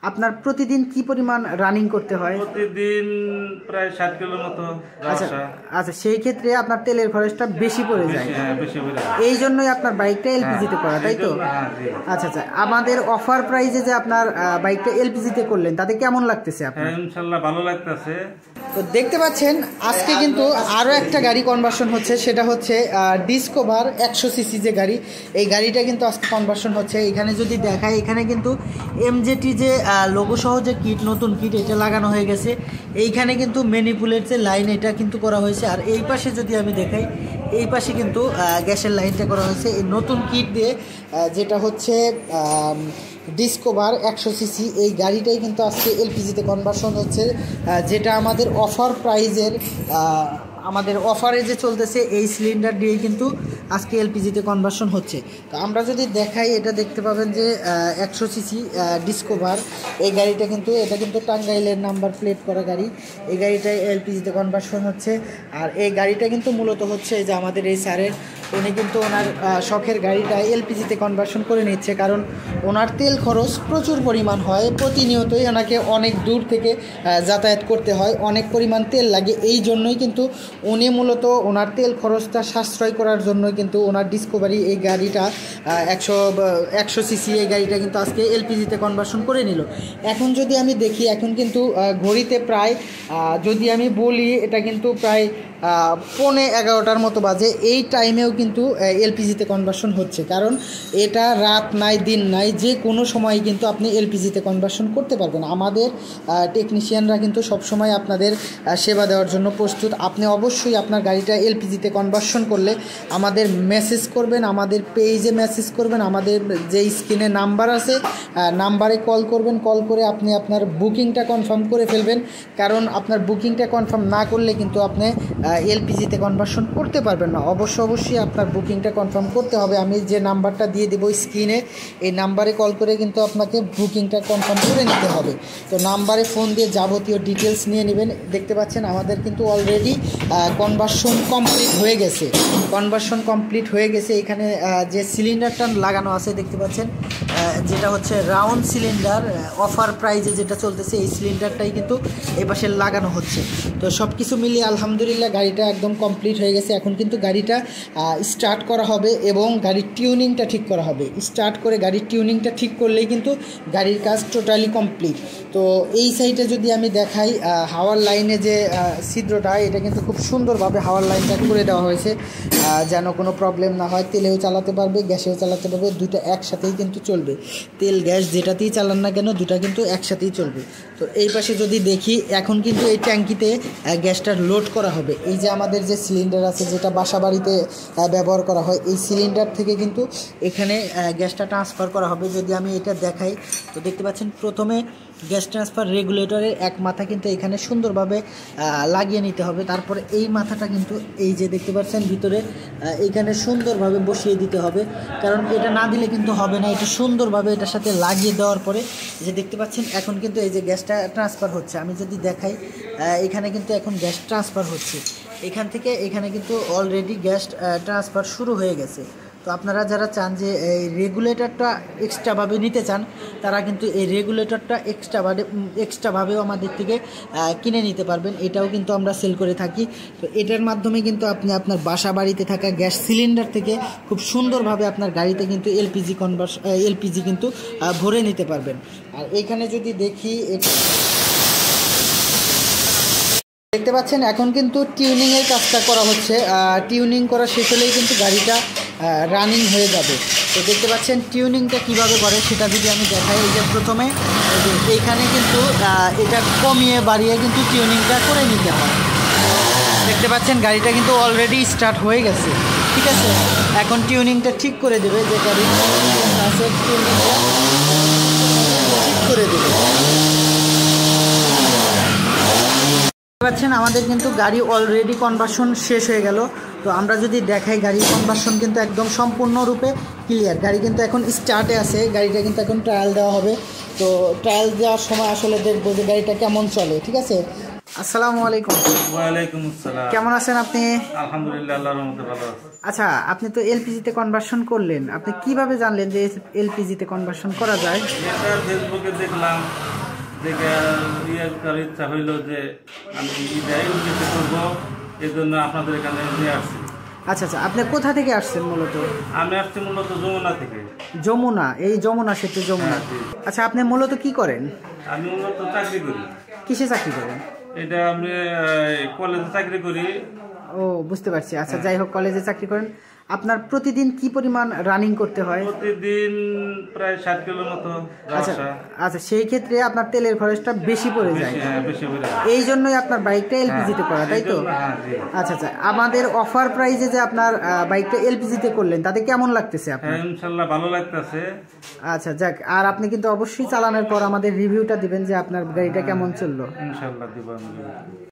আপনার প্রতিদিন কি পরিমাণ রানিং করতে হয়? প্রতিদিন প্রায় 60 কিলোর মতো। আচ্ছা, সেই ক্ষেত্রে আপনার তেলের খরচটা বেশি পড়ে যায়। এই জন্যই আপনার বাইকটা এলপিজিতে করা, তাই তো? আচ্ছা, আমাদের অফার প্রাইজে যে আপনার বাইকটা এলপিজিতে করলেন, তাতে কেমন লাগতেছে আপনার? ইনশাআল্লাহ ভালো লাগতেছে। তো দেখতে পাচ্ছেন আজকে কিন্তু আরও একটা গাড়ি কনভার্সন হচ্ছে, সেটা হচ্ছে ডিসকভার 100 সিসি যে গাড়ি, এই গাড়িটা কিন্তু আজকে কনভার্সন হচ্ছে। এখানে যদি দেখায়, এখানে কিন্তু এমজেটি যে লোগো সহ যে কিট, নতুন কিট, এটা লাগানো হয়ে গেছে। এইখানে কিন্তু ম্যানিপুলেট যে লাইন, এটা কিন্তু করা হয়েছে। আর এই পাশে যদি আমি দেখাই, এই পাশে কিন্তু গ্যাসের লাইনটা করা হয়েছে এই নতুন কিট দিয়ে, যেটা হচ্ছে ডিসকভার 100 সিসি। এই গাড়িটাই কিন্তু আজকে এলপিজিতে কনভার্সন হচ্ছে, যেটা আমাদের অফার প্রাইজের, আমাদের অফারে যে চলতেছে এই সিলিন্ডার দিয়েই কিন্তু আজকে এলপিজিতে কনভার্সন হচ্ছে। তো আমরা যদি দেখাই, এটা দেখতে পাবেন যে 100 সিসি ডিসকভার এই গাড়িটা কিন্তু, এটা কিন্তু টাঙ্গাইলের নাম্বার প্লেট করা গাড়ি। এই গাড়িটাই এলপিজিতে কনভার্সন হচ্ছে। আর এই গাড়িটা কিন্তু মূলত হচ্ছে যে আমাদের এই স্যারের, উনি কিন্তু ওনার শখের গাড়িটা এলপিজিতে কনভার্সন করে নিচ্ছে, কারণ ওনার তেল খরচ প্রচুর পরিমাণ হয়। প্রতিনিয়তই ওনাকে অনেক দূর থেকে যাতায়াত করতে হয়, অনেক পরিমাণ তেল লাগে। এই জন্যই কিন্তু উনি মূলত ওনার তেল খরচটা সাশ্রয় করার জন্যই কিন্তু ওনার ডিসকভারি এই গাড়িটা 100 সিসি এই গাড়িটা কিন্তু আজকে এলপিজিতে কনভার্সন করে নিল। এখন যদি আমি দেখি, এখন কিন্তু ঘড়িতে প্রায়, যদি আমি বলি, এটা কিন্তু প্রায় 11:15 মতো বাজে। এই টাইমেও কিন্তু এলপিজিতে কনভার্সন হচ্ছে, কারণ এটা রাত নাই দিন নাই, যে কোনো সময় কিন্তু আপনি এলপিজিতে কনভার্সন করতে পারবেন। আমাদের টেকনিশিয়ানরা কিন্তু সবসময় আপনাদের সেবা দেওয়ার জন্য প্রস্তুত। আপনি অবশ্যই আপনার গাড়িটা এলপিজিতে কনভার্সন করলে আমাদের মেসেজ করবেন, আমাদের পেজে মেসেজ করবেন, আমাদের যে স্ক্রিনে নাম্বার আছে নাম্বারে কল করবেন। কল করে আপনি আপনার বুকিংটা কনফার্ম করে ফেলবেন, কারণ আপনার বুকিংটা কনফার্ম না করলে কিন্তু আপনি এলপিজিতে কনভার্সন করতে পারবেন না। অবশ্যই আপনার বুকিংটা কনফার্ম করতে হবে। আমি যে নাম্বারটা দিয়ে দেবো স্ক্রিনে, এই নাম্বারে কল করে কিন্তু আপনাকে বুকিংটা কনফার্ম করে নিতে হবে। তো নাম্বারে ফোন দিয়ে যাবতীয় ডিটেলস নিয়ে নেবেন। দেখতে পাচ্ছেন আমাদের কিন্তু অলরেডি কনভার্সন কমপ্লিট হয়ে গেছে। এখানে যে সিলিন্ডারটা লাগানো আছে দেখতে পাচ্ছেন, যেটা হচ্ছে রাউন্ড সিলিন্ডার, অফার প্রাইজে যেটা চলতেছে, এই সিলিন্ডারটাই কিন্তু এই পাশে লাগানো হচ্ছে। তো সব কিছু মিলিয়ে আলহামদুলিল্লাহ গাড়িটা একদম কমপ্লিট হয়ে গেছে। এখন কিন্তু গাড়িটা স্টার্ট করা হবে এবং গাড়ির টিউনিংটা ঠিক করা হবে। স্টার্ট করে গাড়ির টিউনিংটা ঠিক করলেই কিন্তু গাড়ির কাজ টোটালি কমপ্লিট। তো এই সাইডে যদি আমি দেখাই, হাওয়ার লাইনে যে ছিদ্রটা, এটা কিন্তু খুব সুন্দরভাবে হাওয়ার লাইনটা করে দেওয়া হয়েছে, যেন কোনো প্রবলেম না হয়। তেলেও চালাতে পারবে, গ্যাসেও চালাতে পারবে, দুটো একসাথেই কিন্তু চলবে। তেল গ্যাস যেটাতেই চালান না কেন, দুটা কিন্তু একসাথেই চলবে। তো এই পাশে যদি দেখি, এখন কিন্তু এই ট্যাঙ্কিতে গ্যাসটা লোড করা হবে। এই যে আমাদের যে সিলিন্ডার আছে, যেটা বাসা বাড়িতে ব্যবহার করা হয়, এই সিলিন্ডার থেকে কিন্তু এখানে গ্যাসটা ট্রান্সফার করা হবে। যদি আমি এটা দেখাই, তো দেখতে পাচ্ছেন প্রথমে গ্যাস ট্রান্সফার রেগুলেটরের এক মাথা কিন্তু এখানে সুন্দরভাবে লাগিয়ে নিতে হবে। তারপরে এই মাথাটা কিন্তু এই যে দেখতে পাচ্ছেন ভিতরে, এইখানে সুন্দরভাবে বসিয়ে দিতে হবে, কারণ এটা না দিলে কিন্তু হবে না। এটা সুন্দরভাবে এটার সাথে লাগিয়ে দেওয়ার পরে যে দেখতে পাচ্ছেন এখন কিন্তু এই যে গ্যাসটা ট্রান্সফার হচ্ছে। আমি যদি দেখাই, এখানে কিন্তু এখন গ্যাস ট্রান্সফার হচ্ছে। এখান থেকে এখানে কিন্তু অলরেডি গ্যাস ট্রান্সফার শুরু হয়ে গেছে। তো আপনারা যারা চান যে এই রেগুলেটরটা এক্সট্রাভাবে নিতে চান, তারা কিন্তু এই রেগুলেটরটা এক্সট্রাভাবেও আমাদের থেকে কিনে নিতে পারবেন। এটাও কিন্তু আমরা সেল করে থাকি। তো এটার মাধ্যমে কিন্তু আপনি আপনার বাসা বাড়িতে থাকা গ্যাস সিলিন্ডার থেকে খুব সুন্দরভাবে আপনার গাড়িতে কিন্তু এলপিজি কিন্তু ভরে নিতে পারবেন। আর এখানে যদি দেখি, দেখতে পাচ্ছেন এখন কিন্তু টিউনিংয়ের কাজটা করা হচ্ছে। টিউনিং করা শেষ হলেই কিন্তু গাড়িটা রানিং হয়ে যাবে। তো দেখতে পাচ্ছেন টিউনিংটা কিভাবে করে সেটা যদি আমি দেখাই, এই যে প্রথমে এইখানে কিন্তু এটা কমিয়ে বাড়িয়ে কিন্তু টিউনিংটা করে নিতে হয়। দেখতে পাচ্ছেন গাড়িটা কিন্তু অলরেডি স্টার্ট হয়ে গেছে, ঠিক আছে। এখন টিউনিংটা ঠিক করে দেবে, যে গাড়ি আছে টিউনিংটা ঠিক করে দেবে। পাচ্ছেন আমাদের কিন্তু গাড়ি অলরেডি কনভার্সন শেষ হয়ে গেল। তো আমরা যদি দেখাই, গাড়ির কনভার্সন কিন্তু একদম সম্পূর্ণরূপে ক্লিয়ার। গাড়ি কিন্তু এখন স্টার্টে আছে, গাড়িটা কিন্তু এখন ট্রায়াল দেওয়া হবে। তো ট্রায়াল দেওয়ার সময় আসলে দেখবো যে গাড়িটা কেমন চলে, ঠিক আছে। আসসালামু আলাইকুম। ওয়ালাইকুম আসসালাম। কেমন আছেন আপনি? আলহামদুলিল্লাহ, আল্লাহর রহমতে ভালো আছি। আচ্ছা, আপনি তো এলপিজিতে কনভার্সন করলেন, আপনি কিভাবে জানলেন যে এলপিজিতে কনভার্সন করা যায়? এটা ফেসবুকে দেখলাম, দেখে ইয়ে করার ইচ্ছা হইলো যে আমি এটাই উন্নতি করবো, এই জন্য আপনাদের এখানে নিয়ে আসছি। আচ্ছা আচ্ছা, আপনি কোথা থেকে আসছেন মূলত? আমি আসছি মূলত যমুনা থেকে। যমুনা, এই যমুনা সেতু যমুনা। জি। আচ্ছা, আপনি মূলত কি করেন? আমি মূলত চাকরি করি। কিসে চাকরি করেন? এটা আমি কলেজে চাকরি করি। ও, বুঝতে পারছি। আচ্ছা, যাই হোক, কলেজে চাকরি করেন। আপনার প্রতিদিন কি পরিমাণ রানিং করতে হয়? প্রতিদিন প্রায় 60 কিলোর মতো যাওয়া আচ্ছা আসা। আচ্ছা, সেই ক্ষেত্রে আপনার তেলের খরচটা বেশি পড়ে যায়। হ্যাঁ, বেশি করে। এই জন্যই আপনার বাইকটা এলপিজিতে করা, তাই তো? হ্যাঁ, জি। আচ্ছা আচ্ছা, আমাদের অফার প্রাইজে যে আপনার বাইকটা এলপিজিতে করলেন, তাতে কেমন লাগতেছে আপনার? হ্যাঁ, ইনশাল্লাহ ভালো লাগতেছে। আচ্ছা, যাক। আর আপনি কিন্তু অবশ্যই চালানোর পর আমাদের রিভিউটা দিবেন যে আপনার গাড়িটা কেমন চললো। ইনশাল্লাহ দিব আমি।